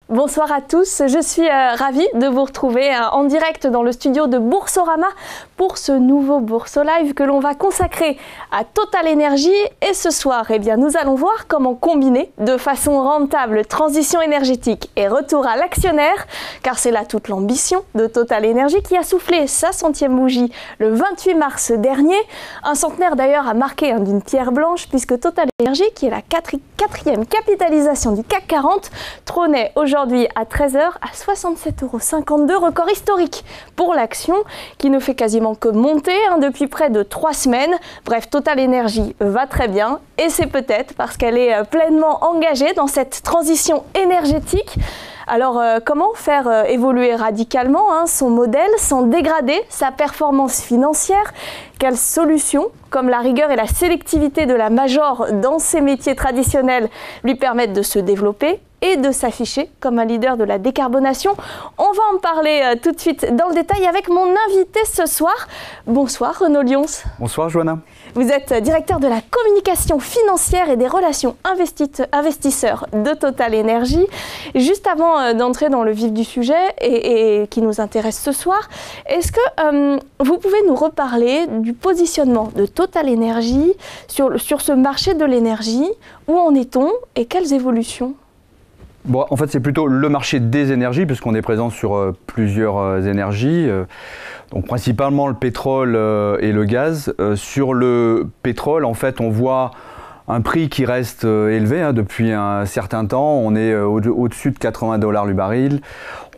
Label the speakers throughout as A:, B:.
A: Bonsoir à tous, je suis ravie de vous retrouver en direct dans le studio de Boursorama pour ce nouveau Bourso Live que l'on va consacrer à Total Energy. Et ce soir, nous allons voir comment combiner de façon rentable transition énergétique et retour à l'actionnaire, car c'est là toute l'ambition de Total Energy qui a soufflé sa 100e bougie le 28 mars dernier. Un centenaire d'ailleurs à marquer d'une pierre blanche, puisque Total Energy, qui est la quatrième capitalisation du CAC 40, trônait aujourd'hui à 13h à 67,52 €, record historique pour l'action qui ne fait quasiment que monter depuis près de 3 semaines. Bref, Total Energy va très bien et c'est peut-être parce qu'elle est pleinement engagée dans cette transition énergétique. Alors, comment faire évoluer radicalement son modèle sans dégrader sa performance financière? Quelles solutions, comme la rigueur et la sélectivité de la major dans ses métiers traditionnels, lui permettent de se développer et de s'afficher comme un leader de la décarbonation? On va en parler tout de suite dans le détail avec mon invité ce soir. Bonsoir Renaud Lyons.
B: Bonsoir Johanna.
A: Vous êtes directeur de la communication financière et des relations investisseurs de Total Energy. Juste avant d'entrer dans le vif du sujet et qui nous intéresse ce soir, est-ce que vous pouvez nous reparler du positionnement de Total Energy sur ce marché de l'énergie? Où en est-on et quelles évolutions?
B: Bon, en fait, c'est plutôt le marché des énergies, puisqu'on est présent sur plusieurs énergies, donc principalement le pétrole et le gaz. Sur le pétrole, en fait, on voit un prix qui reste élevé depuis un certain temps. On est au-dessus de 80 $ le baril.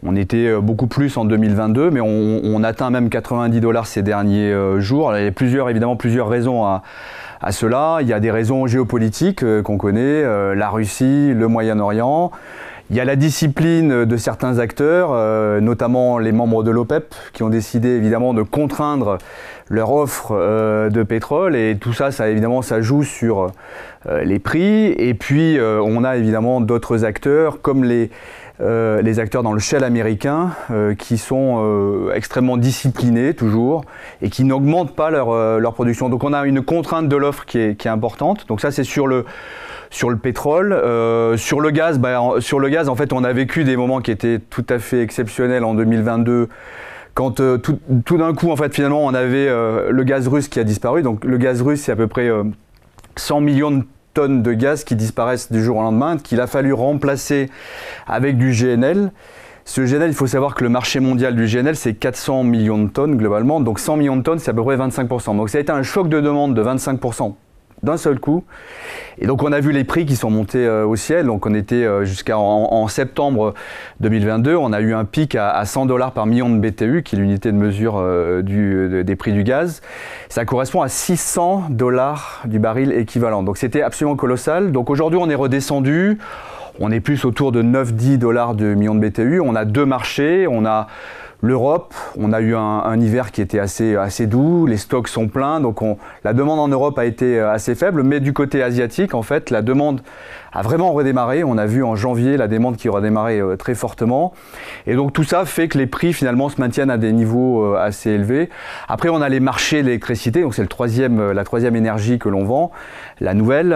B: On était beaucoup plus en 2022, mais on atteint même 90 $ ces derniers jours. Il y a évidemment plusieurs raisons à cela. Il y a des raisons géopolitiques qu'on connaît, la Russie, le Moyen-Orient. Il y a la discipline de certains acteurs, notamment les membres de l'OPEP, qui ont décidé évidemment de contraindre leur offre de pétrole. Et tout ça, évidemment, ça joue sur les prix. Et puis, on a évidemment d'autres acteurs, comme les acteurs dans le shale américain, qui sont extrêmement disciplinés toujours et qui n'augmentent pas leur production. Donc on a une contrainte de l'offre qui est importante. Donc ça, c'est sur le pétrole. Sur le gaz, en fait, on a vécu des moments qui étaient tout à fait exceptionnels en 2022, quand tout d'un coup, en fait, finalement, on avait le gaz russe qui a disparu. Donc le gaz russe, c'est à peu près 100 millions de tonnes de gaz qui disparaissent du jour au lendemain, qu'il a fallu remplacer avec du GNL. Ce GNL, il faut savoir que le marché mondial du GNL, c'est 400 millions de tonnes globalement. Donc 100 millions de tonnes, c'est à peu près 25%. Donc ça a été un choc de demande de 25% d'un seul coup. Et donc on a vu les prix qui sont montés au ciel. Donc on était en septembre 2022, on a eu un pic à 100 $ par million de BTU, qui est l'unité de mesure des prix du gaz. Ça correspond à 600 $ du baril équivalent. Donc c'était absolument colossal. Donc aujourd'hui on est redescendu. On est plus autour de 9-10 $ de million de BTU. On a deux marchés. On a l'Europe, on a eu un hiver qui était assez doux, les stocks sont pleins, donc la demande en Europe a été assez faible, mais du côté asiatique, en fait, la demande a vraiment redémarré. On a vu en janvier la demande qui redémarrait très fortement. Et donc tout ça fait que les prix finalement se maintiennent à des niveaux assez élevés. Après, on a les marchés de l'électricité, donc c'est la troisième énergie que l'on vend, la nouvelle.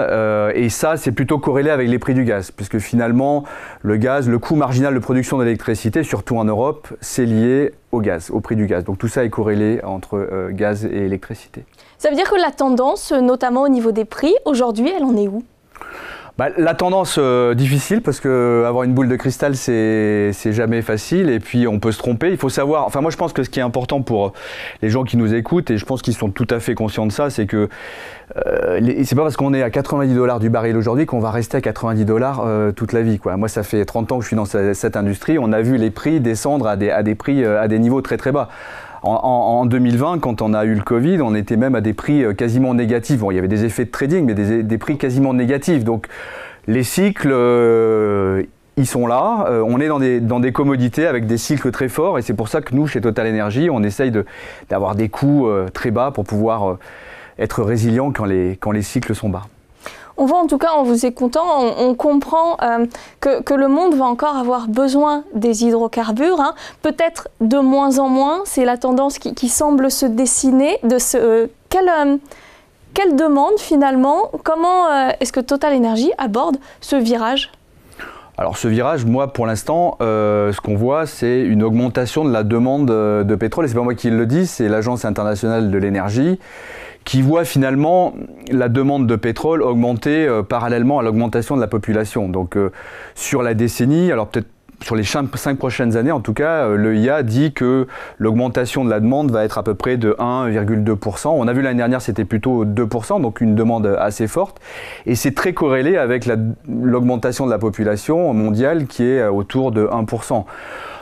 B: Et ça, c'est plutôt corrélé avec les prix du gaz, puisque finalement, le gaz, le coût marginal de production d'électricité, surtout en Europe, c'est lié au gaz, au prix du gaz. Donc tout ça est corrélé entre gaz et électricité.
A: Ça veut dire que la tendance, notamment au niveau des prix, aujourd'hui, elle en est où ?
B: La tendance difficile, parce que avoir une boule de cristal, c'est jamais facile, et puis on peut se tromper. Il faut savoir, moi je pense que ce qui est important pour les gens qui nous écoutent, et je pense qu'ils sont tout à fait conscients de ça, c'est que c'est pas parce qu'on est à 90 $ du baril aujourd'hui qu'on va rester à 90 $ toute la vie, quoi. Moi ça fait 30 ans que je suis dans cette industrie, on a vu les prix descendre à des niveaux très très bas. En 2020, quand on a eu le Covid, on était même à des prix quasiment négatifs. Bon, il y avait des effets de trading, mais des prix quasiment négatifs. Donc, les cycles, ils sont là. On est dans des commodités avec des cycles très forts. Et c'est pour ça que nous, chez Total Energy, on essaye d'avoir des coûts très bas pour pouvoir être résilient quand les cycles sont bas.
A: On voit en tout cas, en vous écoutant, on comprend que le monde va encore avoir besoin des hydrocarbures. Peut-être de moins en moins, c'est la tendance qui semble se dessiner. Quelle demande finalement? Comment est-ce que Total Energy aborde ce virage?
B: Alors ce virage, moi pour l'instant, ce qu'on voit, c'est une augmentation de la demande de pétrole. Et c'est pas moi qui le dis, c'est l'Agence internationale de l'énergie qui voit finalement la demande de pétrole augmenter parallèlement à l'augmentation de la population. Donc sur la décennie, alors peut-être sur les 5 prochaines années, en tout cas, l'EIA dit que l'augmentation de la demande va être à peu près de 1,2%. On a vu l'année dernière, c'était plutôt 2%, donc une demande assez forte. Et c'est très corrélé avec l'augmentation de la population mondiale qui est autour de 1%.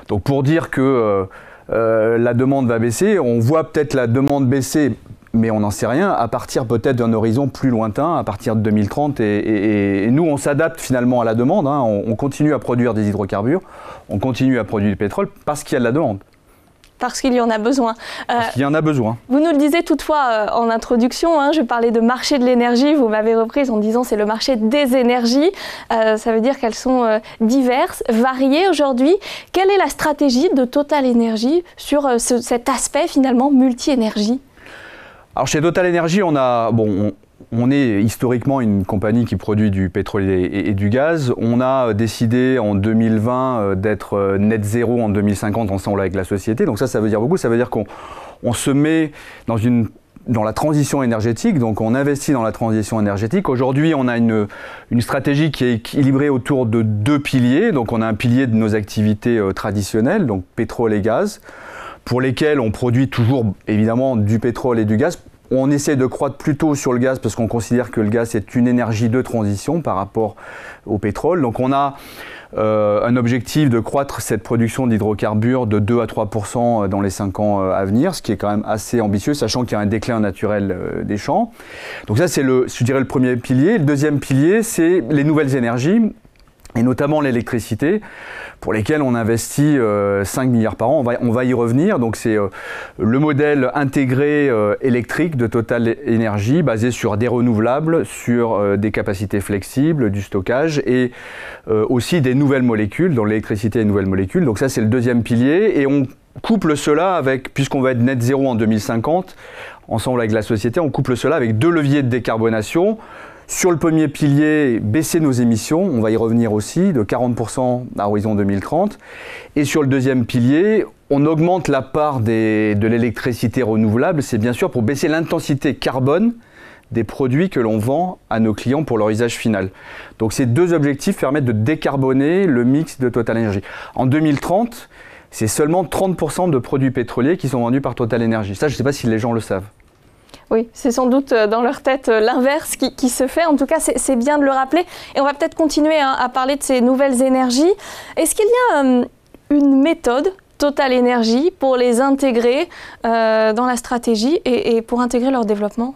B: Donc pour dire que la demande va baisser, on voit peut-être la demande baisser, mais on n'en sait rien, à partir peut-être d'un horizon plus lointain, à partir de 2030. Et nous, on s'adapte finalement à la demande. Hein. On continue à produire des hydrocarbures, on continue à produire du pétrole parce qu'il y a de la demande.
A: Parce qu'il y en a besoin.
B: Parce qu'il y en a besoin.
A: Vous nous le disiez toutefois en introduction, hein, je parlais de marché de l'énergie, vous m'avez reprise en disant c'est le marché des énergies. Ça veut dire qu'elles sont diverses, variées aujourd'hui. Quelle est la stratégie de Total Energy sur cet aspect finalement multi-énergie ?
B: Alors chez Total Energy, on est historiquement une compagnie qui produit du pétrole et du gaz. On a décidé en 2020 d'être net zéro en 2050 ensemble avec la société. Donc ça veut dire beaucoup. Ça veut dire qu'on se met dans la transition énergétique, donc on investit dans la transition énergétique. Aujourd'hui, on a une stratégie qui est équilibrée autour de 2 piliers. Donc on a un pilier de nos activités traditionnelles, donc pétrole et gaz, pour lesquels on produit toujours évidemment du pétrole et du gaz. On essaie de croître plutôt sur le gaz parce qu'on considère que le gaz est une énergie de transition par rapport au pétrole. Donc on a un objectif de croître cette production d'hydrocarbures de 2 à 3% dans les 5 ans à venir, ce qui est quand même assez ambitieux, sachant qu'il y a un déclin naturel des champs. Donc ça c'est je dirais le premier pilier. Le deuxième pilier, c'est les nouvelles énergies, et notamment l'électricité, pour lesquels on investit 5 milliards par an. On va y revenir. Donc c'est le modèle intégré électrique de Total Energy, basé sur des renouvelables, sur des capacités flexibles, du stockage et aussi des nouvelles molécules, dans l'électricité et nouvelles molécules. Donc ça c'est le deuxième pilier, et on couple cela avec, puisqu'on va être net zéro en 2050, ensemble avec la société, on couple cela avec 2 leviers de décarbonation. Sur le premier pilier, baisser nos émissions, on va y revenir aussi, de 40% à horizon 2030. Et sur le deuxième pilier, on augmente la part de l'électricité renouvelable. C'est bien sûr pour baisser l'intensité carbone des produits que l'on vend à nos clients pour leur usage final. Donc ces 2 objectifs permettent de décarboner le mix de Total Energy. En 2030, c'est seulement 30% de produits pétroliers qui sont vendus par Total Energy. Ça, je ne sais pas si les gens le savent.
A: Oui, c'est sans doute dans leur tête l'inverse qui se fait. En tout cas, c'est bien de le rappeler. Et on va peut-être continuer à parler de ces nouvelles énergies. Est-ce qu'il y a une méthode Total Energy pour les intégrer dans la stratégie et pour intégrer leur développement ?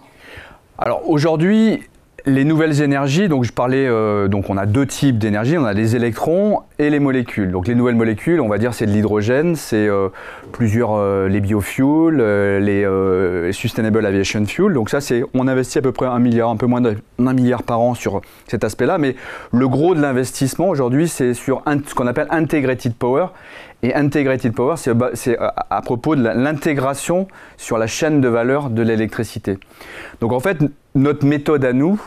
B: Alors aujourd'hui, les nouvelles énergies, donc je parlais, donc on a 2 types d'énergie, on a les électrons et les molécules. Donc les nouvelles molécules, on va dire c'est de l'hydrogène, c'est les biofuels, les sustainable aviation fuel. Donc ça on investit à peu près 1 milliard, un peu moins d'1 milliard par an sur cet aspect-là, mais le gros de l'investissement aujourd'hui c'est sur ce qu'on appelle integrated power. Et integrated power, c'est à propos de l'intégration sur la chaîne de valeur de l'électricité. Donc en fait, notre méthode à nous,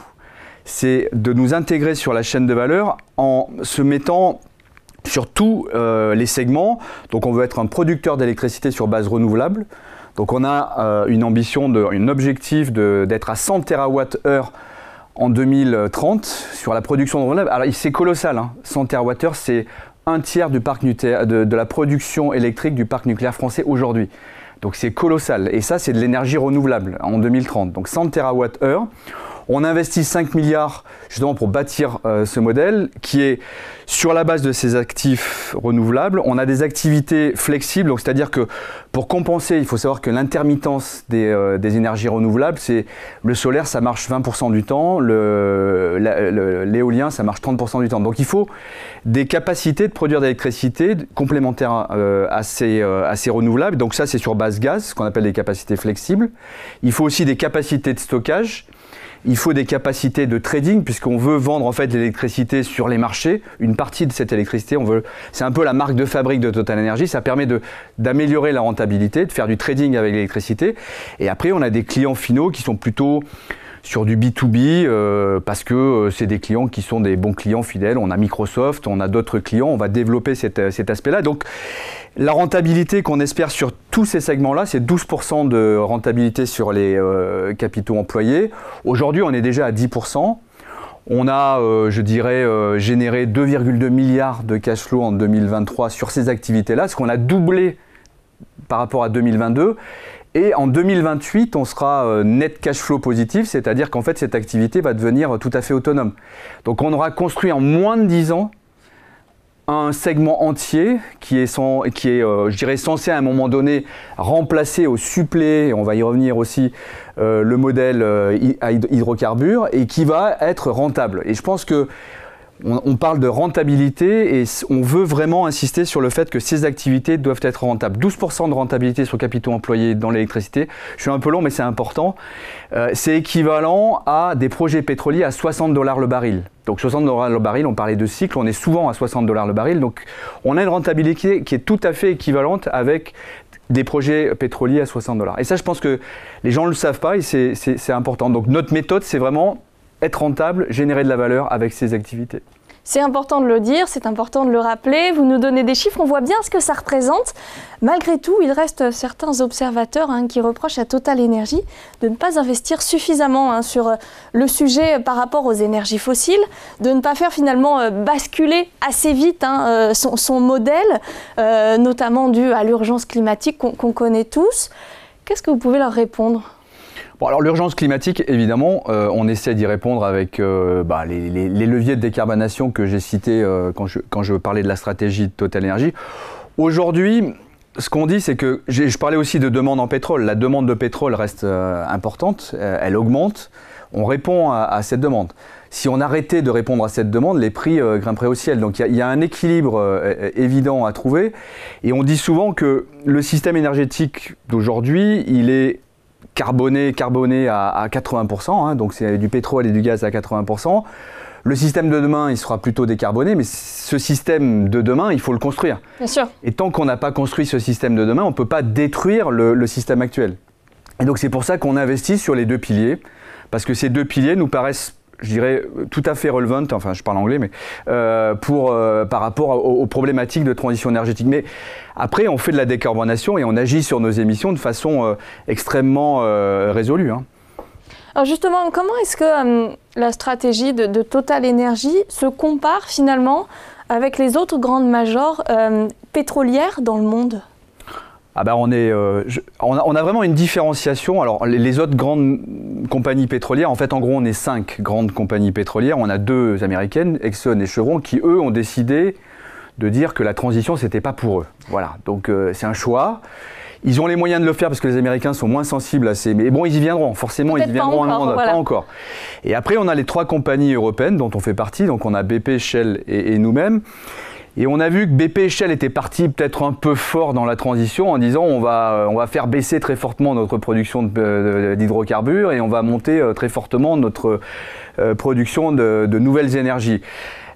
B: c'est de nous intégrer sur la chaîne de valeur en se mettant sur tous les segments. Donc on veut être un producteur d'électricité sur base renouvelable. Donc on a une ambition, un objectif d'être à 100 TWh en 2030 sur la production renouvelable. Alors c'est colossal, hein. 100 TWh, c'est 1/3 du parc nucléaire, de la production électrique du parc nucléaire français aujourd'hui. Donc c'est colossal. Et ça, c'est de l'énergie renouvelable en 2030. Donc 100 TWh. On investit 5 milliards justement pour bâtir ce modèle qui est sur la base de ces actifs renouvelables. On a des activités flexibles, donc c'est-à-dire que pour compenser, il faut savoir que l'intermittence des énergies renouvelables, c'est le solaire, ça marche 20% du temps, l'éolien, ça marche 30% du temps. Donc il faut des capacités de produire de l'électricité complémentaires à ces renouvelables. Donc ça, c'est sur base gaz, ce qu'on appelle des capacités flexibles. Il faut aussi des capacités de stockage. Il faut des capacités de trading puisqu'on veut vendre en fait l'électricité sur les marchés. Une partie de cette électricité, c'est un peu la marque de fabrique de Total Energy. Ça permet d'améliorer la rentabilité, de faire du trading avec l'électricité. Et après, on a des clients finaux qui sont plutôt sur du B2B, parce que c'est des clients qui sont des bons clients fidèles. On a Microsoft, on a d'autres clients, on va développer cet aspect-là. Donc la rentabilité qu'on espère sur tous ces segments-là, c'est 12% de rentabilité sur les capitaux employés. Aujourd'hui, on est déjà à 10%. On a, je dirais, généré 2,2 milliards de cash flow en 2023 sur ces activités-là, ce qu'on a doublé par rapport à 2022. Et en 2028, on sera net cash flow positif, c'est-à-dire qu'en fait, cette activité va devenir tout à fait autonome. Donc, on aura construit en moins de 10 ans un segment entier qui est je dirais, censé à un moment donné remplacer au suppléer, on va y revenir aussi, le modèle à hydrocarbures et qui va être rentable. Et je pense que on parle de rentabilité et on veut vraiment insister sur le fait que ces activités doivent être rentables. 12% de rentabilité sur capitaux employés dans l'électricité. Je suis un peu long, mais c'est important. C'est équivalent à des projets pétroliers à $60 le baril. Donc $60 le baril, on parlait de cycle, on est souvent à $60 le baril. Donc on a une rentabilité qui est tout à fait équivalente avec des projets pétroliers à $60. Et ça, je pense que les gens ne le savent pas et c'est important. Donc notre méthode, c'est vraiment être rentable, générer de la valeur avec ces activités.
A: C'est important de le dire, c'est important de le rappeler. Vous nous donnez des chiffres, on voit bien ce que ça représente. Malgré tout, il reste certains observateurs qui reprochent à Total Energy de ne pas investir suffisamment sur le sujet par rapport aux énergies fossiles, de ne pas faire finalement basculer assez vite son modèle, notamment dû à l'urgence climatique qu'on connaît tous. Qu'est-ce que vous pouvez leur répondre ?
B: Bon, alors l'urgence climatique, évidemment, on essaie d'y répondre avec les leviers de décarbonation que j'ai cités quand je parlais de la stratégie de Total Energy. Aujourd'hui, ce qu'on dit, c'est que, je parlais aussi de demande en pétrole. La demande de pétrole reste importante, elle augmente, on répond à cette demande. Si on arrêtait de répondre à cette demande, les prix grimperaient au ciel. Donc il y a un équilibre évident à trouver. Et on dit souvent que le système énergétique d'aujourd'hui, il est carboné à 80%, donc c'est du pétrole et du gaz à 80%. Le système de demain, il sera plutôt décarboné, mais ce système de demain, il faut le construire.
A: Bien sûr.
B: Et tant qu'on n'a pas construit ce système de demain, on ne peut pas détruire le système actuel. Et donc c'est pour ça qu'on investit sur les deux piliers, parce que ces deux piliers nous paraissent, je dirais, tout à fait relevant, enfin je parle anglais, mais par rapport aux problématiques de transition énergétique. Mais après, on fait de la décarbonation et on agit sur nos émissions de façon extrêmement résolue.
A: Alors justement, comment est-ce que la stratégie de Total Energy se compare finalement avec les autres grandes majors pétrolières dans le monde ?
B: On a vraiment une différenciation. Alors, les autres grandes compagnies pétrolières, en fait, en gros, on est 5 grandes compagnies pétrolières. On a 2 américaines, Exxon et Chevron, qui, eux, ont décidé de dire que la transition, c'était pas pour eux. Voilà, donc c'est un choix. Ils ont les moyens de le faire parce que les Américains sont moins sensibles à ces... Mais bon, ils y viendront, forcément, ils y viendront. Pas encore. Et après, on a les 3 compagnies européennes dont on fait partie. Donc, on a BP, Shell et nous-mêmes. Et on a vu que BP et Shell étaient partis peut-être un peu fort dans la transition en disant on va faire baisser très fortement notre production d'hydrocarbures et on va monter très fortement notre production de nouvelles énergies.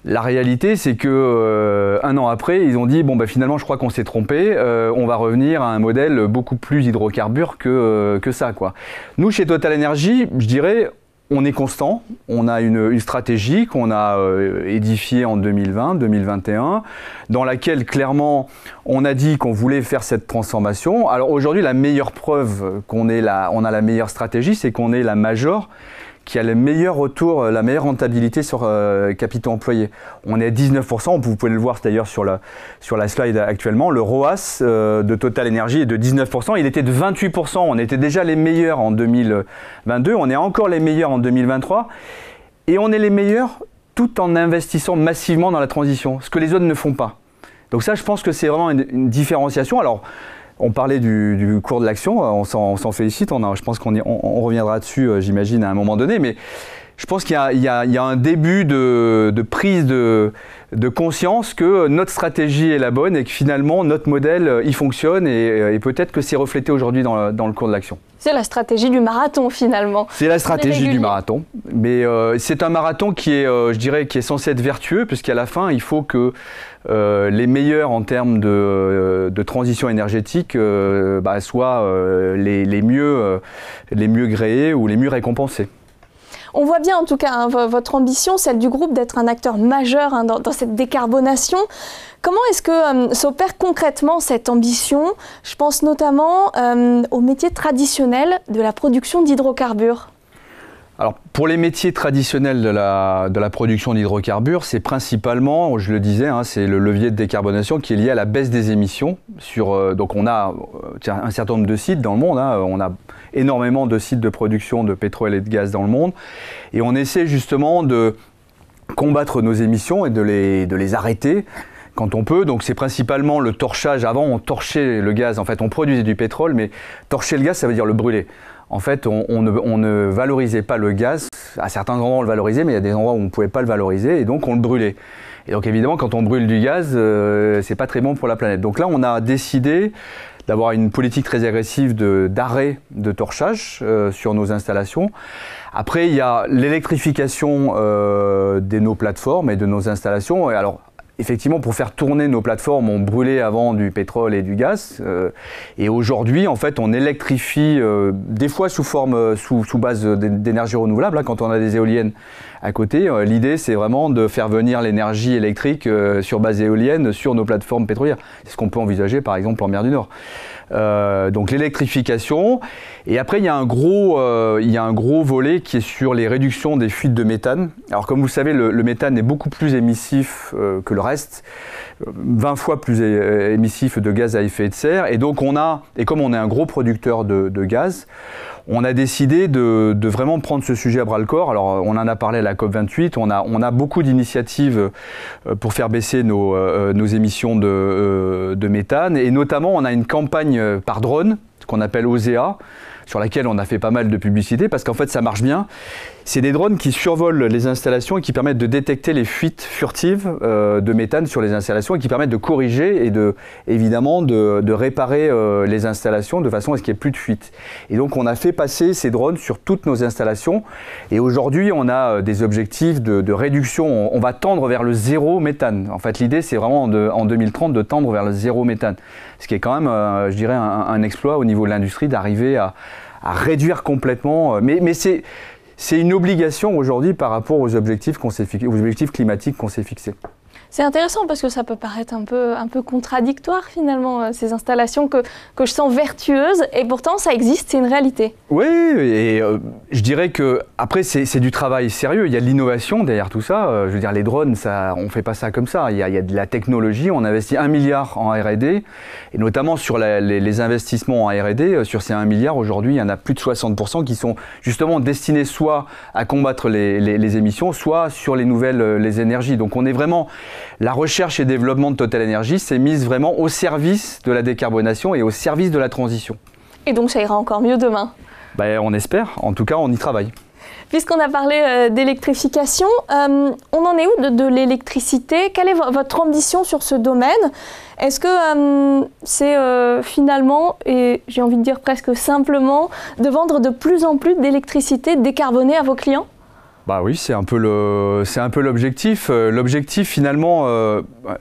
B: La réalité, c'est que un an après, ils ont dit bon finalement, je crois qu'on s'est trompé. On va revenir à un modèle beaucoup plus hydrocarbures que ça, quoi. Nous, chez Total Energy, je dirais, on est constant. On a une stratégie qu'on a édifiée en 2020, 2021, dans laquelle clairement on a dit qu'on voulait faire cette transformation. Alors aujourd'hui, la meilleure preuve qu'on a la meilleure stratégie, c'est qu'on est la major qui a le meilleur retour, la meilleure rentabilité sur capitaux employés. On est à 19%, vous pouvez le voir d'ailleurs sur la slide actuellement. Le ROAS de Total Energy est de 19%, il était de 28%. On était déjà les meilleurs en 2022, on est encore les meilleurs en 2023. Et on est les meilleurs tout en investissant massivement dans la transition, ce que les autres ne font pas. Donc ça, je pense que c'est vraiment une différenciation. Alors, on parlait du cours de l'action, on s'en félicite, je pense qu'on reviendra dessus, j'imagine, à un moment donné, mais je pense qu'il y a un début de prise de conscience que notre stratégie est la bonne et que finalement notre modèle, il fonctionne et peut-être que c'est reflété aujourd'hui dans le cours de l'action.
A: C'est la stratégie du marathon finalement.
B: C'est la stratégie du marathon, mais c'est un marathon qui est, je dirais, qui est censé être vertueux, puisqu'à la fin, il faut que les meilleurs en termes de transition énergétique soient les mieux gréés ou les mieux récompensés.
A: On voit bien en tout cas hein, votre ambition, celle du groupe, d'être un acteur majeur hein, dans cette décarbonation. Comment est-ce que s'opère concrètement cette ambition? Je pense notamment aux métiers traditionnels de la production d'hydrocarbures.
B: Alors, pour les métiers traditionnels de la production d'hydrocarbures, c'est principalement, je le disais, hein, c'est le levier de décarbonation qui est lié à la baisse des émissions. Donc on a un certain nombre de sites dans le monde, hein, on a énormément de sites de production de pétrole et de gaz dans le monde, et on essaie justement de combattre nos émissions et de les arrêter quand on peut. Donc c'est principalement le torchage. Avant on torchait le gaz, en fait on produisait du pétrole, mais torcher le gaz ça veut dire le brûler. En fait, on ne valorisait pas le gaz. À certains endroits, on le valorisait, mais il y a des endroits où on ne pouvait pas le valoriser, et donc on le brûlait. Et donc évidemment, quand on brûle du gaz, c'est pas très bon pour la planète. Donc là, on a décidé d'avoir une politique très agressive d'arrêt de torchage sur nos installations. Après, il y a l'électrification de nos plateformes et de nos installations. Et alors, effectivement, pour faire tourner nos plateformes, on brûlait avant du pétrole et du gaz. Et aujourd'hui, en fait, on électrifie des fois sous base d'énergie renouvelable. Hein, quand on a des éoliennes à côté, l'idée, c'est vraiment de faire venir l'énergie électrique sur base éolienne sur nos plateformes pétrolières. C'est ce qu'on peut envisager, par exemple, en mer du Nord. Donc l'électrification. Et après, il y a un gros volet qui est sur les réductions des fuites de méthane. Alors comme vous le savez, le méthane est beaucoup plus émissif que le reste, 20 fois plus émissif de gaz à effet de serre. Et donc comme on est un gros producteur de gaz, on a décidé de vraiment prendre ce sujet à bras le corps. Alors on en a parlé à la COP28, on a beaucoup d'initiatives pour faire baisser nos émissions de méthane, et notamment on a une campagne par drone, ce qu'on appelle OSEA, sur laquelle on a fait pas mal de publicité, parce qu'en fait ça marche bien. C'est des drones qui survolent les installations et qui permettent de détecter les fuites furtives de méthane sur les installations, et qui permettent de corriger et évidemment de réparer les installations de façon à ce qu'il n'y ait plus de fuites. Et donc on a fait passer ces drones sur toutes nos installations, et aujourd'hui on a des objectifs de réduction. On va tendre vers le zéro méthane. En fait l'idée c'est vraiment en 2030 de tendre vers le zéro méthane. Ce qui est quand même, je dirais, un exploit au niveau de l'industrie d'arriver à réduire complètement. Mais c'est une obligation aujourd'hui par rapport aux objectifs climatiques qu'on s'est fixés.
A: C'est intéressant parce que ça peut paraître un peu contradictoire finalement, ces installations que je sens vertueuses, et pourtant ça existe, c'est une réalité.
B: Oui, et je dirais que après c'est du travail sérieux, il y a de l'innovation derrière tout ça. Je veux dire, les drones, on ne fait pas ça comme ça, il y a de la technologie, on investit 1 milliard en R&D, et notamment sur les investissements en R&D, sur ces 1 milliard, aujourd'hui il y en a plus de 60% qui sont justement destinés soit à combattre les émissions, soit sur les nouvelles énergies. Donc on est vraiment... La recherche et développement de TotalEnergies s'est mise vraiment au service de la décarbonation et au service de la transition.
A: Et donc ça ira encore mieux demain?
B: On espère, en tout cas on y travaille.
A: Puisqu'on a parlé d'électrification, on en est où de l'électricité? Quelle est votre ambition sur ce domaine? Est-ce que c'est finalement, et j'ai envie de dire presque simplement, de vendre de plus en plus d'électricité décarbonée à vos clients?
B: Bah oui, c'est un peu l'objectif. L'objectif finalement,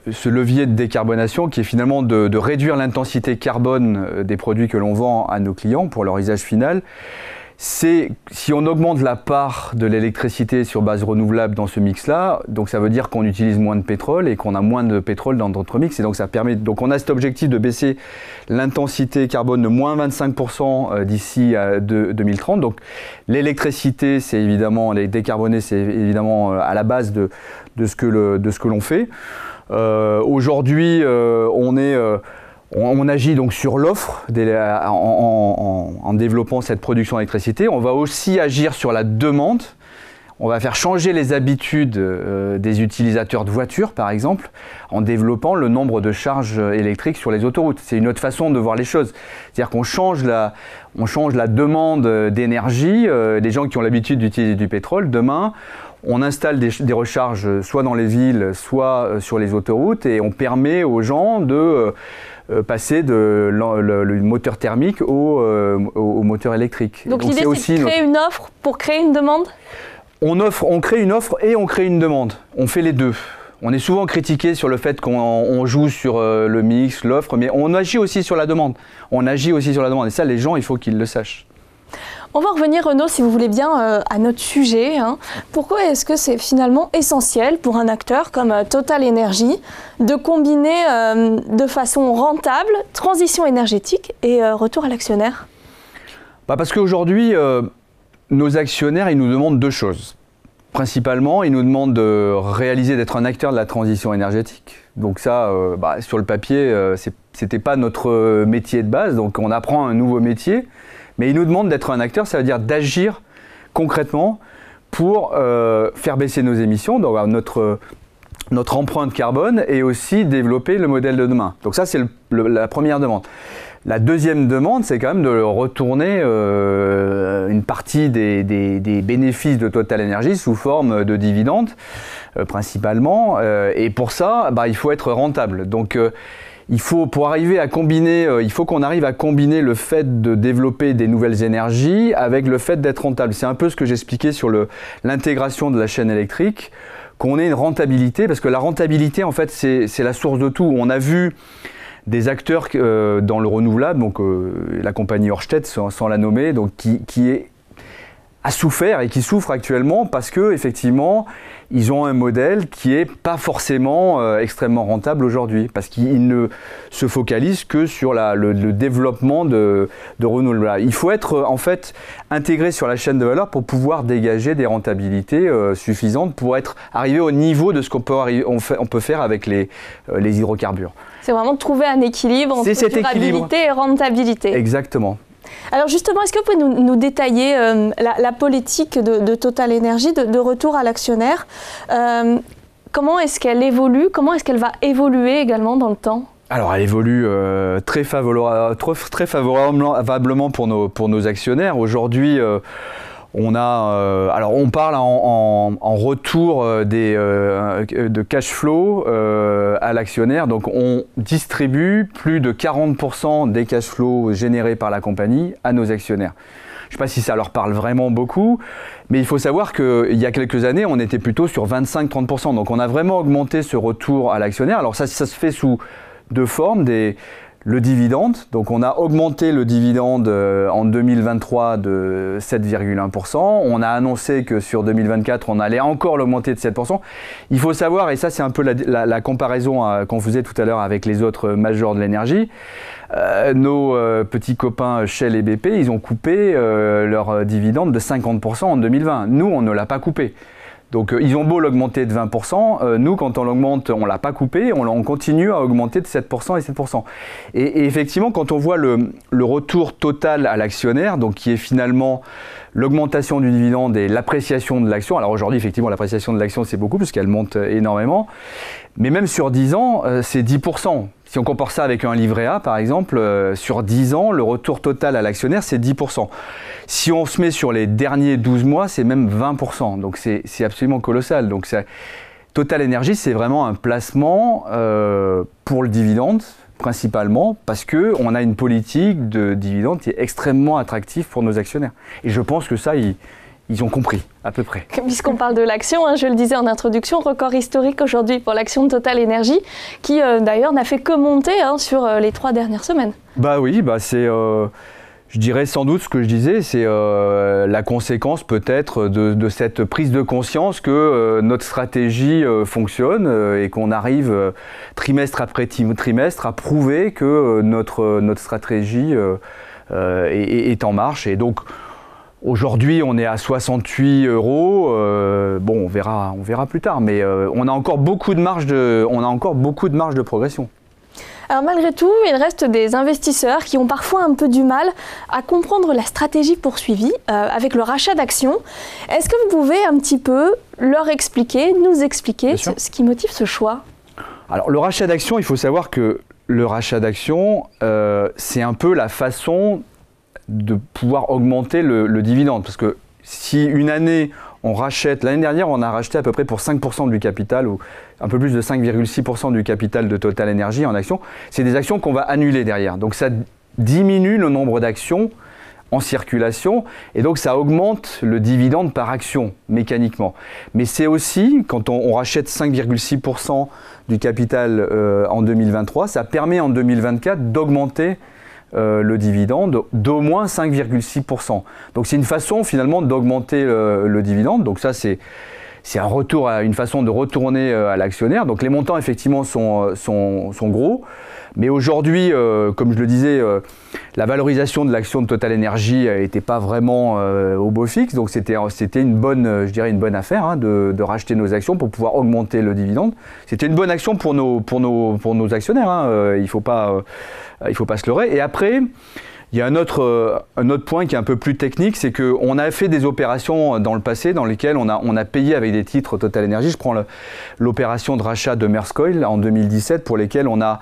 B: ce levier de décarbonation qui est finalement de réduire l'intensité carbone des produits que l'on vend à nos clients pour leur usage final. C'est si on augmente la part de l'électricité sur base renouvelable dans ce mix-là, donc ça veut dire qu'on utilise moins de pétrole et qu'on a moins de pétrole dans notre mix, et donc ça permet. Donc on a cet objectif de baisser l'intensité carbone de moins 25% d'ici à 2030. Donc l'électricité, c'est évidemment, les décarbonés, c'est évidemment à la base de ce que l'on fait. Aujourd'hui, on agit donc sur l'offre en développant cette production d'électricité. On va aussi agir sur la demande. On va faire changer les habitudes des utilisateurs de voitures, par exemple, en développant le nombre de charges électriques sur les autoroutes. C'est une autre façon de voir les choses. C'est-à-dire qu'on change la demande d'énergie. Des gens qui ont l'habitude d'utiliser du pétrole, demain, on installe des recharges soit dans les villes, soit sur les autoroutes, et on permet aux gens de passer le moteur thermique au moteur électrique.
A: Donc l'idée, c'est de créer une offre pour créer une demande?
B: On crée une offre et on crée une demande. On fait les deux. On est souvent critiqué sur le fait qu'on joue sur le mix, l'offre, mais on agit aussi sur la demande. Et ça, les gens, il faut qu'ils le sachent.
A: On va revenir, Renaud, si vous voulez bien, à notre sujet. Pourquoi est-ce que c'est finalement essentiel pour un acteur comme Total Energy de combiner de façon rentable transition énergétique et retour à l'actionnaire?
B: Parce qu'aujourd'hui, nos actionnaires, ils nous demandent deux choses. Principalement, ils nous demandent de réaliser, d'être un acteur de la transition énergétique. Donc ça, sur le papier, c'était pas notre métier de base, donc on apprend un nouveau métier. Mais ils nous demandent d'être un acteur, ça veut dire d'agir concrètement pour faire baisser nos émissions, donc notre empreinte carbone, et aussi développer le modèle de demain. Donc ça, c'est la première demande. La deuxième demande, c'est quand même de retourner une partie des bénéfices de Total Energy sous forme de dividendes, principalement. Et pour ça, il faut être rentable. Donc, pour arriver à combiner, il faut qu'on arrive à combiner le fait de développer des nouvelles énergies avec le fait d'être rentable. C'est un peu ce que j'expliquais sur l'intégration de la chaîne électrique, qu'on ait une rentabilité, parce que la rentabilité, en fait, c'est la source de tout. On a vu des acteurs dans le renouvelable, donc la compagnie Ørsted, sans la nommer, donc qui a souffert et qui souffre actuellement parce que effectivement ils ont un modèle qui est pas forcément extrêmement rentable aujourd'hui, parce qu'ils ne se focalisent que sur le développement de renouvelables. Il faut être en fait intégré sur la chaîne de valeur pour pouvoir dégager des rentabilités suffisantes pour arriver au niveau de ce qu'on peut faire avec les hydrocarbures.
A: C'est vraiment de trouver un équilibre entre durabilité et rentabilité.
B: Exactement.
A: Alors justement, est-ce que vous pouvez nous détailler la politique de Total Energy de retour à l'actionnaire? Comment est-ce qu'elle évolue? Comment est-ce qu'elle va évoluer également dans le temps?
B: Alors elle évolue très favorablement pour nos actionnaires. Aujourd'hui, on parle en retour de cash flow à l'actionnaire. Donc on distribue plus de 40% des cash flows générés par la compagnie à nos actionnaires. Je ne sais pas si ça leur parle vraiment beaucoup, mais il faut savoir qu'il y a quelques années, on était plutôt sur 25-30%. Donc on a vraiment augmenté ce retour à l'actionnaire. Alors ça se fait sous deux formes. Le dividende, donc on a augmenté le dividende en 2023 de 7,1%. On a annoncé que sur 2024, on allait encore l'augmenter de 7%. Il faut savoir, et ça c'est un peu la comparaison qu'on faisait tout à l'heure avec les autres majors de l'énergie, nos petits copains Shell et BP, ils ont coupé leur dividende de 50% en 2020. Nous, on ne l'a pas coupé. Donc ils ont beau l'augmenter de 20%, nous quand on l'augmente, on ne l'a pas coupé, on continue à augmenter de 7% et 7%. Et effectivement, quand on voit le retour total à l'actionnaire, donc qui est finalement l'augmentation du dividende et l'appréciation de l'action, alors aujourd'hui effectivement l'appréciation de l'action c'est beaucoup puisqu'elle monte énormément, mais même sur 10 ans c'est 10%. Si on compare ça avec un livret A par exemple, sur 10 ans le retour total à l'actionnaire c'est 10%. Si on se met sur les derniers 12 mois c'est même 20%, donc c'est absolument colossal. Donc Total Energy c'est vraiment un placement pour le dividende, principalement parce qu'on a une politique de dividende qui est extrêmement attractive pour nos actionnaires. Et je pense que ça, ils ont compris, à peu près.
A: Puisqu'on parle de l'action, je le disais en introduction, record historique aujourd'hui pour l'action de Total Energy, qui d'ailleurs n'a fait que monter sur les 3 dernières semaines.
B: C'est... je dirais sans doute ce que je disais, c'est la conséquence peut-être de cette prise de conscience que notre stratégie fonctionne et qu'on arrive trimestre après trimestre à prouver que notre stratégie est en marche. Et donc aujourd'hui on est à 68 €. On verra plus tard, mais on a encore beaucoup de marge de progression.
A: Alors malgré tout, il reste des investisseurs qui ont parfois un peu du mal à comprendre la stratégie poursuivie avec le rachat d'actions. Est-ce que vous pouvez un petit peu leur expliquer, nous expliquer ce qui motive ce choix?
B: Alors le rachat d'actions, il faut savoir que le rachat d'actions, c'est un peu la façon de pouvoir augmenter le dividende. Parce que si une année, on rachète, l'année dernière, on a racheté à peu près pour 5% du capital, ou un peu plus de 5,6% du capital de Total Energy en actions. C'est des actions qu'on va annuler derrière. Donc ça diminue le nombre d'actions en circulation et donc ça augmente le dividende par action mécaniquement. Mais c'est aussi, quand on rachète 5,6% du capital en 2023, ça permet en 2024 d'augmenter le dividende d'au moins 5,6%. Donc c'est une façon finalement d'augmenter le dividende. Donc ça c'est un retour à une façon de retourner à l'actionnaire. Donc les montants effectivement sont gros. Mais aujourd'hui, comme je le disais, la valorisation de l'action de Total Energy n'était pas vraiment au beau fixe. Donc c'était une bonne, je dirais une bonne affaire hein, de racheter nos actions pour pouvoir augmenter le dividende. C'était une bonne action pour nos actionnaires. Hein. Il ne faut pas se leurrer. Et après, il y a un autre point qui est un peu plus technique, c'est qu'on a fait des opérations dans le passé dans lesquelles on a payé avec des titres Total Energy. Je prends l'opération de rachat de Maersk Oil en 2017 pour lesquelles on a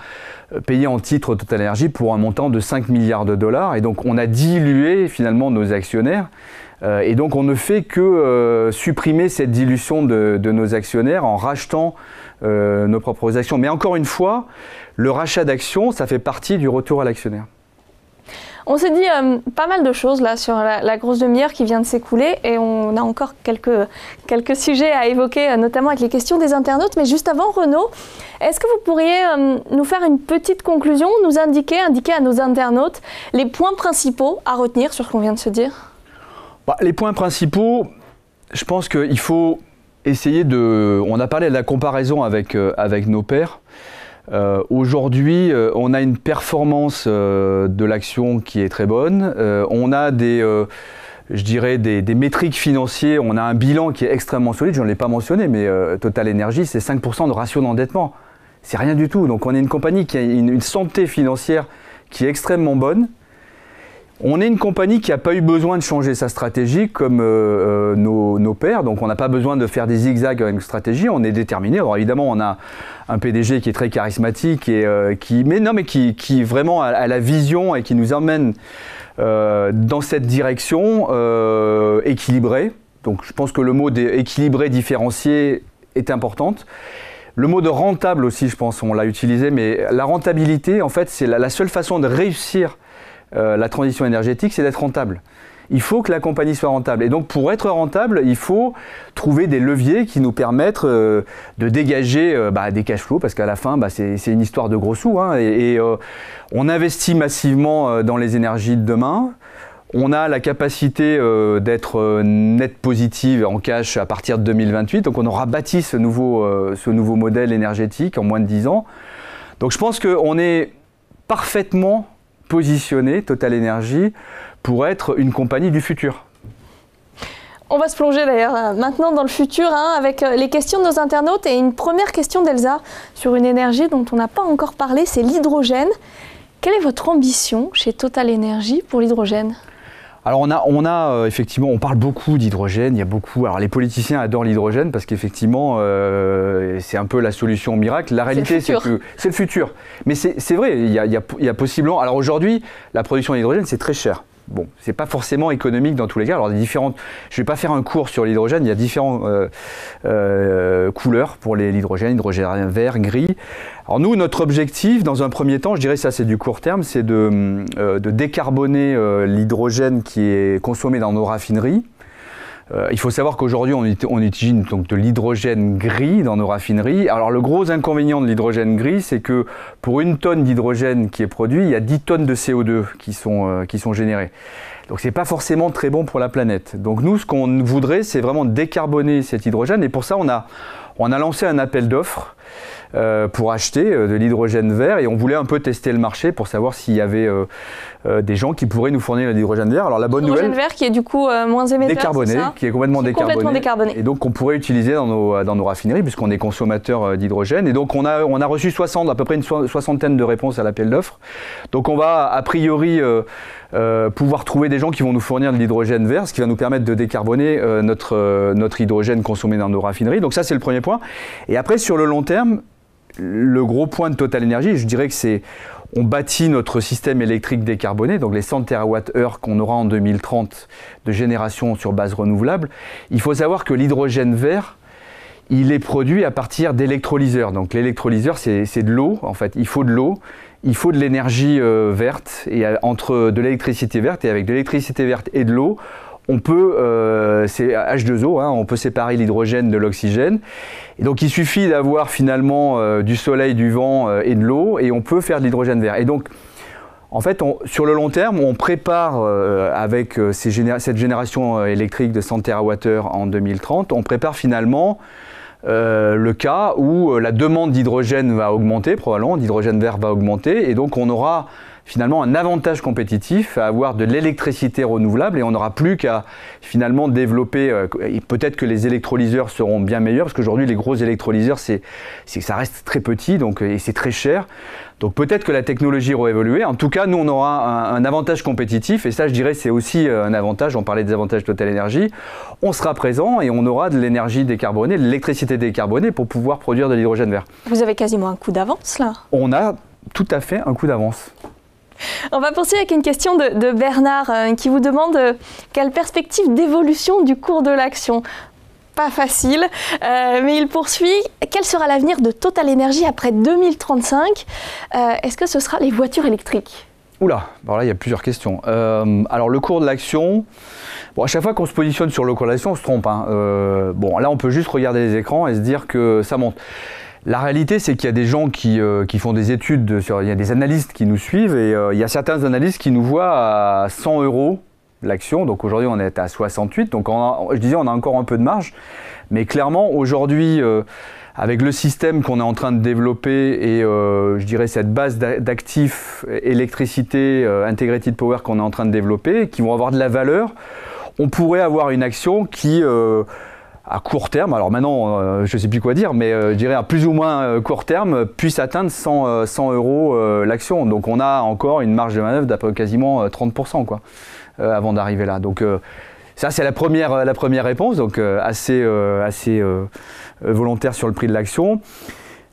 B: payé en titres Total Energy pour un montant de 5 milliards de dollars. Et donc on a dilué finalement nos actionnaires. Et donc on ne fait que supprimer cette dilution de nos actionnaires en rachetant nos propres actions. Mais encore une fois, le rachat d'actions, ça fait partie du retour à l'actionnaire.
A: On s'est dit pas mal de choses là sur la grosse demi-heure qui vient de s'écouler et on a encore quelques sujets à évoquer, notamment avec les questions des internautes. Mais juste avant, Renaud, est-ce que vous pourriez nous faire une petite conclusion, nous indiquer à nos internautes les points principaux à retenir sur ce qu'on vient de se dire?
B: Les points principaux, je pense qu'il faut essayer de... On a parlé de la comparaison avec nos pairs. Aujourd'hui, on a une performance de l'action qui est très bonne. On a je dirais des métriques financières. On a un bilan qui est extrêmement solide. Je ne l'ai pas mentionné, mais Total Energy, c'est 5% de ratio d'endettement. C'est rien du tout. Donc on est une compagnie qui a une santé financière qui est extrêmement bonne. On est une compagnie qui n'a pas eu besoin de changer sa stratégie comme nos pairs, donc on n'a pas besoin de faire des zigzags avec une stratégie, on est déterminé. Alors évidemment, on a un PDG qui est très charismatique et qui vraiment a la vision et qui nous emmène dans cette direction équilibrée. Donc je pense que le mot équilibré, différencié est important. Le mot de rentable aussi, je pense, on l'a utilisé, mais la rentabilité, en fait, c'est la seule façon de réussir la transition énergétique, c'est d'être rentable. Il faut que la compagnie soit rentable. Et donc, pour être rentable, il faut trouver des leviers qui nous permettent de dégager des cash flows, parce qu'à la fin, c'est une histoire de gros sous. Hein, on investit massivement dans les énergies de demain. On a la capacité d'être net positive en cash à partir de 2028. Donc, on aura bâti ce nouveau modèle énergétique en moins de 10 ans. Donc, je pense qu'on est parfaitement positionné, Total Energy, pour être une compagnie du futur.
A: On va se plonger d'ailleurs maintenant dans le futur avec les questions de nos internautes et une première question d'Elsa sur une énergie dont on n'a pas encore parlé, c'est l'hydrogène. Quelle est votre ambition chez Total Energy pour l'hydrogène ?
B: Alors on a effectivement, on parle beaucoup d'hydrogène, il y a beaucoup, alors les politiciens adorent l'hydrogène parce qu'effectivement c'est un peu la solution miracle. La réalité c'est que c'est le futur. Mais c'est vrai, il y a possiblement, alors aujourd'hui la production d'hydrogène c'est très cher. Bon, c'est pas forcément économique dans tous les cas. Alors, je ne vais pas faire un cours sur l'hydrogène. Il y a différentes couleurs pour l'hydrogène, hydrogène vert, gris. Alors nous, notre objectif, dans un premier temps, je dirais ça c'est du court terme, c'est de décarboner l'hydrogène qui est consommé dans nos raffineries. Il faut savoir qu'aujourd'hui, on utilise donc de l'hydrogène gris dans nos raffineries. Alors, le gros inconvénient de l'hydrogène gris, c'est que pour une tonne d'hydrogène qui est produit, il y a 10 tonnes de CO2 qui sont générées. Donc, ce n'est pas forcément très bon pour la planète. Donc, nous, ce qu'on voudrait, c'est vraiment décarboner cet hydrogène. Et pour ça, on a lancé un appel d'offres pour acheter de l'hydrogène vert et on voulait un peu tester le marché pour savoir s'il y avait des gens qui pourraient nous fournir de l'hydrogène vert. Alors la bonne nouvelle,
A: l'hydrogène vert qui est du coup moins émetteur,
B: décarboné, qui est complètement décarboné et donc qu'on pourrait utiliser dans nos raffineries puisqu'on est consommateur d'hydrogène. Et donc on a reçu à peu près une soixantaine de réponses à l'appel d'offres. Donc on va a priori pouvoir trouver des gens qui vont nous fournir de l'hydrogène vert, ce qui va nous permettre de décarboner notre hydrogène consommé dans nos raffineries. Donc ça c'est le premier point. Et après sur le long terme, le gros point de Total Energy, je dirais que c'est on bâtit notre système électrique décarboné, donc les 100 TWh qu'on aura en 2030 de génération sur base renouvelable. Il faut savoir que l'hydrogène vert, il est produit à partir d'électrolyseurs. Donc l'électrolyseur, c'est de l'eau, en fait. Il faut de l'eau, il faut de l'énergie verte, et entre de l'électricité verte et avec de l'électricité verte et de l'eau, on peut, c'est H2O, on peut séparer l'hydrogène de l'oxygène. Et donc il suffit d'avoir finalement du soleil, du vent et de l'eau et on peut faire de l'hydrogène vert. Et donc En fait, sur le long terme, on prépare avec cette génération électrique de 100 TWh en 2030, on prépare finalement le cas où la demande d'hydrogène va augmenter, probablement, d'hydrogène vert va augmenter, et donc on aura finalement un avantage compétitif à avoir de l'électricité renouvelable et on n'aura plus qu'à finalement développer, peut-être que les électrolyseurs seront bien meilleurs, parce qu'aujourd'hui les gros électrolyseurs, ça reste très petit donc, et c'est très cher. Donc peut-être que la technologie aura évolué. En tout cas, nous, on aura un avantage compétitif. Et ça, je dirais, c'est aussi un avantage. On parlait des avantages TotalEnergies. On sera présent et on aura de l'énergie décarbonée, de l'électricité décarbonée pour pouvoir produire de l'hydrogène vert.
A: Vous avez quasiment un coup d'avance, là.
B: On a tout à fait un coup d'avance.
A: On va poursuivre avec une question de Bernard qui vous demande quelle perspective d'évolution du cours de l'action. Pas facile, mais il poursuit. Quel sera l'avenir de TotalEnergies après 2035 ? Est-ce que ce sera les voitures électriques ?
B: Oula, alors là il y a plusieurs questions. Alors le cours de l'action, bon, à chaque fois qu'on se positionne sur le cours de l'action, on se trompe. Bon, là on peut juste regarder les écrans et se dire que ça monte. La réalité, c'est qu'il y a des gens qui font des études, il y a des analystes qui nous suivent et il y a certains analystes qui nous voient à 100 € l'action. Donc aujourd'hui, on est à 68. Donc je disais, on a encore un peu de marge. Mais clairement, aujourd'hui, avec le système qu'on est en train de développer et je dirais cette base d'actifs électricité, integrated power qu'on est en train de développer, qui vont avoir de la valeur, on pourrait avoir une action qui... à court terme, alors maintenant je ne sais plus quoi dire, mais je dirais à plus ou moins court terme, puisse atteindre 100 € l'action. Donc on a encore une marge de manœuvre d'à quasiment 30% quoi, avant d'arriver là. Donc ça c'est la première réponse, donc assez volontaire sur le prix de l'action.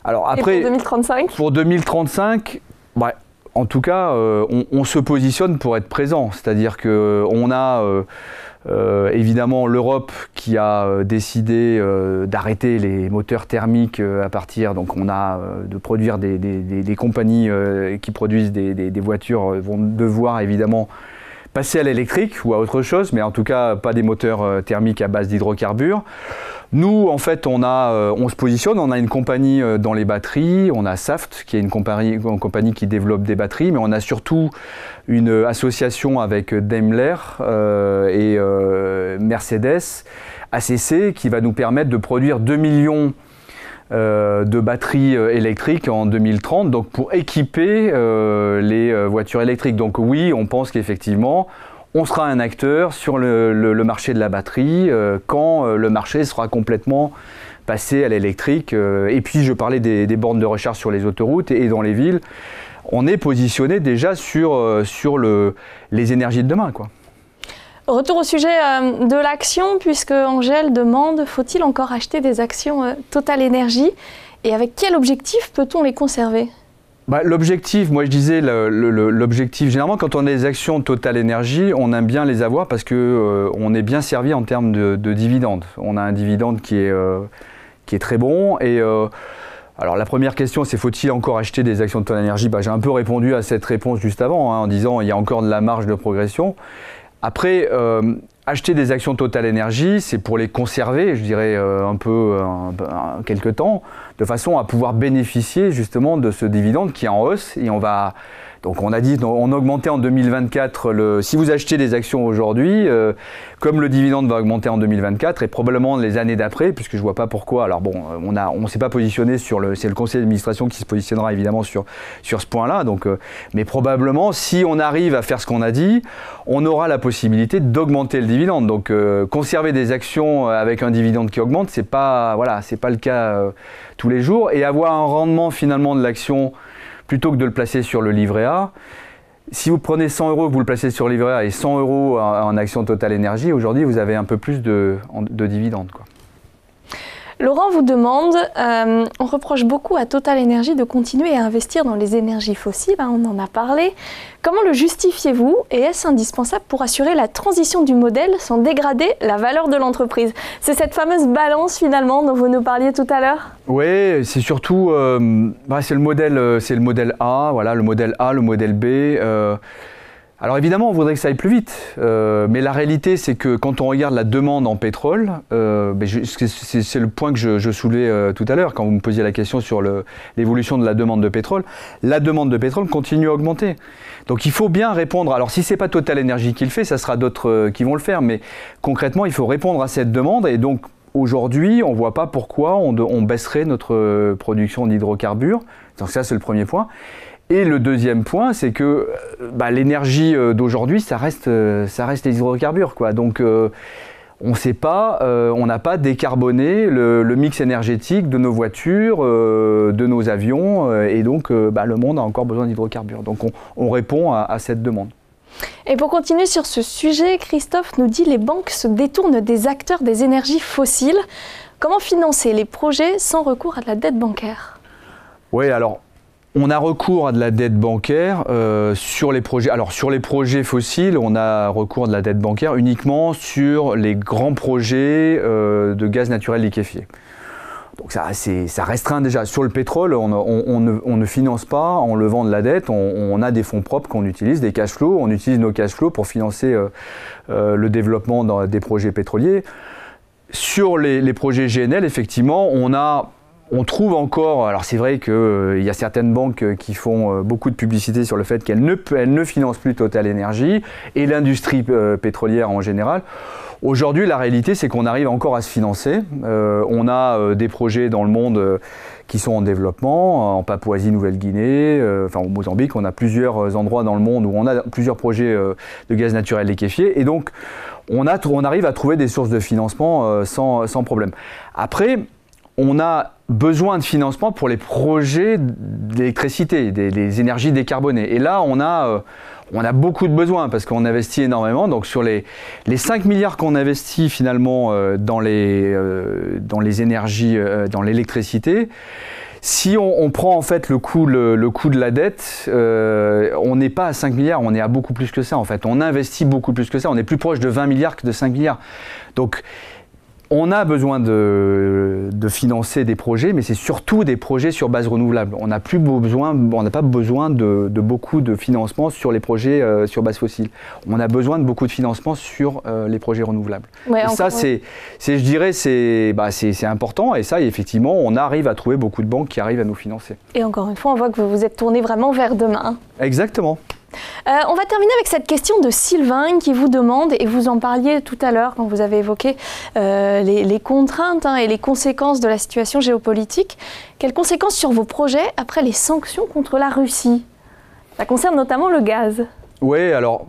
B: Alors après,
A: et pour 2035 ?
B: Pour 2035, bah, en tout cas on se positionne pour être présent, c'est-à-dire qu'on a... évidemment l'Europe qui a décidé d'arrêter les moteurs thermiques à partir, donc on a de produire des compagnies qui produisent des voitures vont devoir évidemment passer à l'électrique ou à autre chose, mais en tout cas pas des moteurs thermiques à base d'hydrocarbures. Nous, en fait, on se positionne, on a une compagnie dans les batteries, on a Saft, qui est une compagnie qui développe des batteries, mais on a surtout une association avec Daimler et Mercedes, ACC, qui va nous permettre de produire 2 millions de batteries électriques en 2030, donc pour équiper les voitures électriques. Donc oui, on pense qu'effectivement, on sera un acteur sur le marché de la batterie quand le marché sera complètement passé à l'électrique. Et puis je parlais des bornes de recharge sur les autoroutes et dans les villes. On est positionné déjà sur les énergies de demain, quoi.
A: Retour au sujet de l'action, puisque Angèle demande, faut-il encore acheter des actions TotalEnergies ? Et avec quel objectif peut-on les conserver ?
B: Bah, l'objectif, moi je disais, l'objectif, généralement quand on a des actions TotalEnergies, on aime bien les avoir parce qu'on est bien servi en termes de dividendes. On a un dividende qui est très bon. Et alors la première question, c'est faut-il encore acheter des actions de TotalEnergies ? Bah, j'ai un peu répondu à cette réponse juste avant, en disant il y a encore de la marge de progression. Après, acheter des actions TotalEnergies, c'est pour les conserver, je dirais quelque temps, de façon à pouvoir bénéficier justement de ce dividende qui est en hausse. Et donc on a dit, on a augmenté en 2024, si vous achetez des actions aujourd'hui, comme le dividende va augmenter en 2024 et probablement les années d'après, puisque je ne vois pas pourquoi. Alors bon, on ne s'est pas positionné c'est le conseil d'administration qui se positionnera évidemment sur ce point-là. Donc, mais probablement, si on arrive à faire ce qu'on a dit, on aura la possibilité d'augmenter le dividende. Donc conserver des actions avec un dividende qui augmente, c'est pas le cas tous les jours. Et avoir un rendement finalement de l'action plutôt que de le placer sur le livret A. Si vous prenez 100 €, vous le placez sur le livret A et 100 € en action TotalEnergies, aujourd'hui vous avez un peu plus de dividendes, quoi.
A: Laurent vous demande, on reproche beaucoup à TotalEnergies de continuer à investir dans les énergies fossiles, on en a parlé. Comment le justifiez-vous et est-ce indispensable pour assurer la transition du modèle sans dégrader la valeur de l'entreprise ? C'est cette fameuse balance finalement dont vous nous parliez tout à l'heure ?
B: Oui, c'est surtout c'est le modèle A, voilà, le modèle A, le modèle B. Alors évidemment, on voudrait que ça aille plus vite, mais la réalité, c'est que quand on regarde la demande en pétrole, c'est le point que je soulevais tout à l'heure, quand vous me posiez la question sur l'évolution de la demande de pétrole. La demande de pétrole continue à augmenter. Donc il faut bien répondre. Alors si ce n'est pas Total Energy qui le fait, ça sera d'autres qui vont le faire, mais concrètement, il faut répondre à cette demande. Et donc aujourd'hui, on ne voit pas pourquoi on baisserait notre production d'hydrocarbures. Donc ça, c'est le premier point. Et le deuxième point, c'est que l'énergie d'aujourd'hui, ça reste les hydrocarbures, quoi. Donc, on sait pas, on n'a pas décarboné le mix énergétique de nos voitures, de nos avions, et donc le monde a encore besoin d'hydrocarbures. Donc, on répond à cette demande.
A: Et pour continuer sur ce sujet, Christophe nous dit que les banques se détournent des acteurs des énergies fossiles. Comment financer les projets sans recours à de la dette bancaire?
B: Oui, alors, on a recours à de la dette bancaire sur les projets. Alors sur les projets fossiles, on a recours à de la dette bancaire uniquement sur les grands projets de gaz naturel liquéfié. Donc ça restreint déjà. Sur le pétrole, on ne finance pas en levant de la dette. On a des fonds propres qu'on utilise, des cash flows. On utilise nos cash flows pour financer le développement des projets pétroliers. Sur les projets GNL, effectivement, on trouve encore, alors c'est vrai qu'il y a certaines banques qui font beaucoup de publicité sur le fait qu'elles ne financent plus Total Energy et l'industrie pétrolière en général. Aujourd'hui, la réalité, c'est qu'on arrive encore à se financer. On a des projets dans le monde qui sont en développement, en Papouasie-Nouvelle-Guinée, au Mozambique. On a plusieurs endroits dans le monde où on a plusieurs projets de gaz naturel liquéfié. Et donc, on arrive à trouver des sources de financement sans problème. Après, on a besoin de financement pour les projets d'électricité, des énergies décarbonées. Et là, on a beaucoup de besoins parce qu'on investit énormément. Donc sur les 5 milliards qu'on investit finalement dans les énergies, dans l'électricité, si on prend en fait le coût de la dette, on n'est pas à 5 milliards, on est à beaucoup plus que ça en fait. On investit beaucoup plus que ça, on est plus proche de 20 milliards que de 5 milliards. Donc on a besoin de financer des projets, mais c'est surtout des projets sur base renouvelable. On n'a pas besoin de beaucoup de financement sur les projets sur base fossile. On a besoin de beaucoup de financement sur les projets renouvelables. Ouais, et ça, je dirais, c'est important. Et ça, effectivement, on arrive à trouver beaucoup de banques qui arrivent à nous financer.
A: Et encore une fois, on voit que vous vous êtes tourné vraiment vers demain.
B: Exactement.
A: On va terminer avec cette question de Sylvain qui vous demande, et vous en parliez tout à l'heure quand vous avez évoqué les contraintes et les conséquences de la situation géopolitique. Quelles conséquences sur vos projets après les sanctions contre la Russie? Ça concerne notamment le gaz.
B: Oui, alors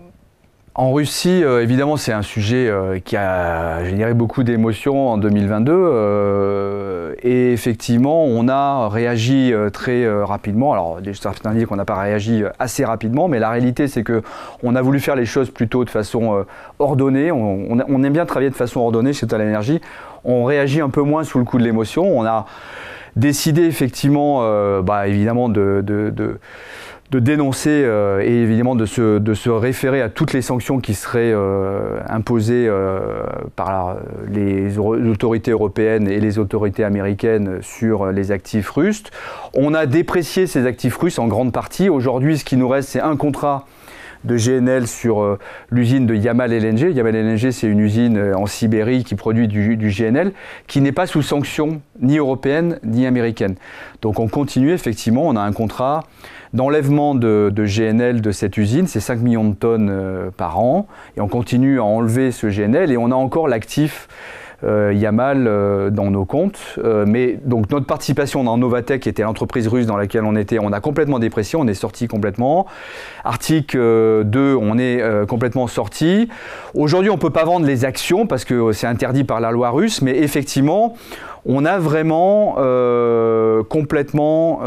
B: en Russie, évidemment, c'est un sujet qui a généré beaucoup d'émotions en 2022. Et effectivement, on a réagi très rapidement. Alors, certains disent qu'on n'a pas réagi assez rapidement, mais la réalité, c'est qu'on a voulu faire les choses plutôt de façon ordonnée. On aime bien travailler de façon ordonnée chez Total Energy. On réagit un peu moins sous le coup de l'émotion. On a décidé effectivement, évidemment, de dénoncer et évidemment de se référer à toutes les sanctions qui seraient imposées par les autorités européennes et les autorités américaines sur les actifs russes. On a déprécié ces actifs russes en grande partie. Aujourd'hui, ce qui nous reste, c'est un contrat de GNL sur l'usine de Yamal LNG. Yamal LNG, c'est une usine en Sibérie qui produit du GNL, qui n'est pas sous sanction ni européenne ni américaine. Donc on continue, effectivement, on a un contrat d'enlèvement de GNL de cette usine, c'est 5 millions de tonnes par an, et on continue à enlever ce GNL, et on a encore l'actif Yamal dans nos comptes. Mais donc notre participation dans Novatek, qui était l'entreprise russe dans laquelle on était, on a complètement déprécié, on est sorti complètement. Arctic 2, on est complètement sorti. Aujourd'hui, on ne peut pas vendre les actions parce que c'est interdit par la loi russe, mais effectivement, on a vraiment complètement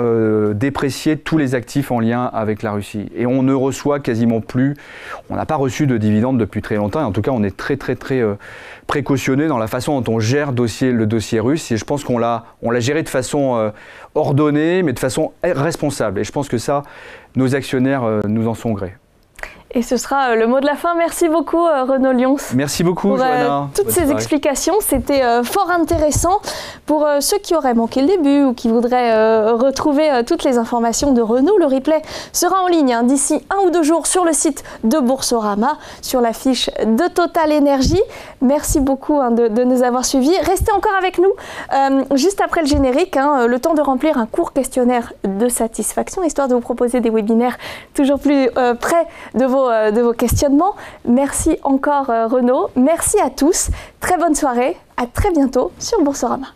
B: déprécié tous les actifs en lien avec la Russie. Et on ne reçoit quasiment plus, on n'a pas reçu de dividendes depuis très longtemps. Et en tout cas, on est très précautionné dans la façon dont on gère le dossier russe. Et je pense qu'on l'a géré de façon ordonnée, mais de façon responsable. Et je pense que ça, nos actionnaires nous en sont gré.
A: Et ce sera le mot de la fin. Merci beaucoup Renaud Lyons.
B: Merci beaucoup
A: pour
B: Johanna.
A: toutes ces explications. C'était fort intéressant. Pour ceux qui auraient manqué le début ou qui voudraient retrouver toutes les informations de Renaud, le replay sera en ligne d'ici 1 ou 2 jours sur le site de Boursorama, sur la fiche de Total Energy. Merci beaucoup de nous avoir suivis. Restez encore avec nous juste après le générique, le temps de remplir un court questionnaire de satisfaction, histoire de vous proposer des webinaires toujours plus près de vos questionnements. Merci encore Renaud. Merci à tous. Très bonne soirée. À très bientôt sur Boursorama.